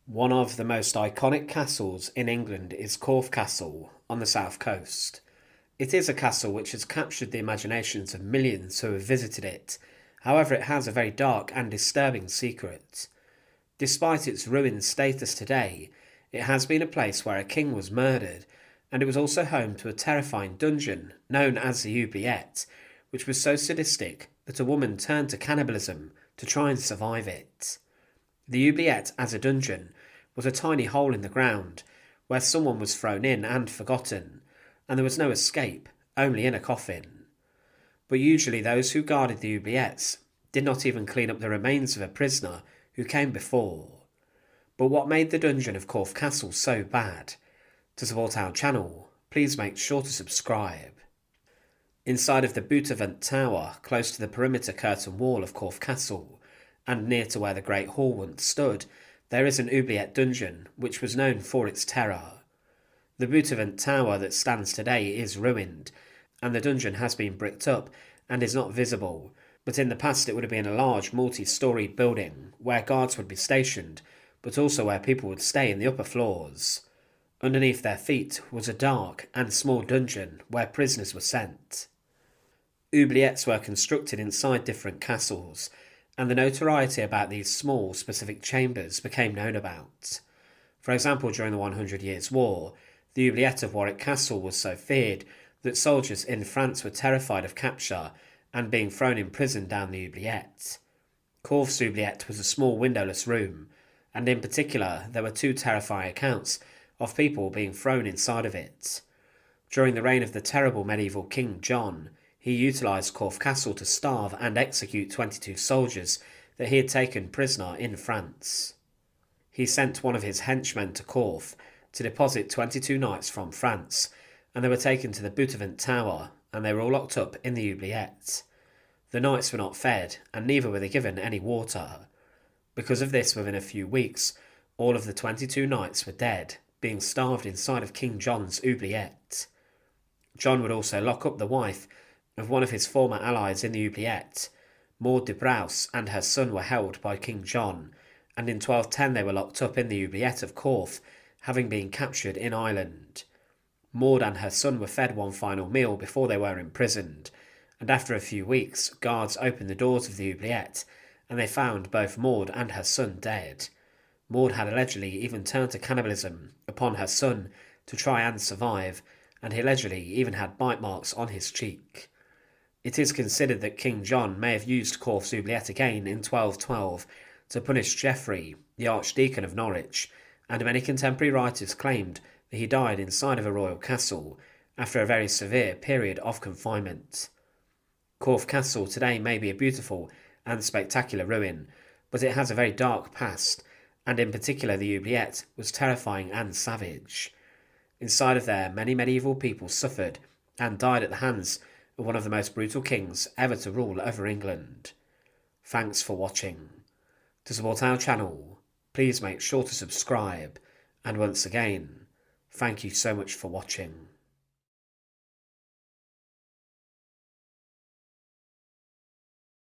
One of the most iconic castles in England is Corfe Castle on the south coast. It is a castle which has captured the imaginations of millions who have visited it. However, it has a very dark and disturbing secret. Despite its ruined status today, it has been a place where a king was murdered, and it was also home to a terrifying dungeon known as the Oubliette, which was so sadistic that a woman turned to cannibalism to try and survive it. The Oubliette, as a dungeon, was a tiny hole in the ground where someone was thrown in and forgotten, and there was no escape, only in a coffin. But usually those who guarded the Oubliettes did not even clean up the remains of a prisoner who came before. But what made the dungeon of Corfe Castle so bad? To support our channel, please make sure to subscribe. Inside of the Oubliette Tower, close to the perimeter curtain wall of Corfe Castle, and near to where the Great Hall once stood, there is an Oubliette dungeon which was known for its terror. The Oubliette Tower that stands today is ruined, and the dungeon has been bricked up and is not visible, but in the past it would have been a large multi-storey building where guards would be stationed, but also where people would stay in the upper floors. Underneath their feet was a dark and small dungeon where prisoners were sent. Oubliettes were constructed inside different castles, and the notoriety about these small, specific chambers became known about. For example, during the 100 Years' War, the Oubliette of Warwick Castle was so feared that soldiers in France were terrified of capture and being thrown in prison down the Oubliette. Corfe's Oubliette was a small windowless room, and in particular there were two terrifying accounts of people being thrown inside of it. During the reign of the terrible medieval King John, he utilised Corfe Castle to starve and execute 22 soldiers that he had taken prisoner in France. He sent one of his henchmen to Corfe to deposit 22 knights from France, and they were taken to the Oubliette Tower, and they were all locked up in the Oubliette. The knights were not fed, and neither were they given any water. Because of this, within a few weeks, all of the 22 knights were dead, being starved inside of King John's Oubliette. John would also lock up the wife of one of his former allies in the Oubliette. Maud de Braus and her son were held by King John, and in 1210 they were locked up in the Oubliette of Corfe, having been captured in Ireland. Maud and her son were fed one final meal before they were imprisoned, and after a few weeks, guards opened the doors of the Oubliette, and they found both Maud and her son dead. Maud had allegedly even turned to cannibalism upon her son to try and survive, and he allegedly even had bite marks on his cheek. It is considered that King John may have used Corfe's Oubliette again in 1212 to punish Geoffrey, the Archdeacon of Norwich, and many contemporary writers claimed that he died inside of a royal castle after a very severe period of confinement. Corfe Castle today may be a beautiful and spectacular ruin, but it has a very dark past, and in particular the Oubliette was terrifying and savage. Inside of there, many medieval people suffered and died at the hands of one of the most brutal kings ever to rule over England. Thanks for watching. To support our channel, please make sure to subscribe, and once again, thank you so much for watching.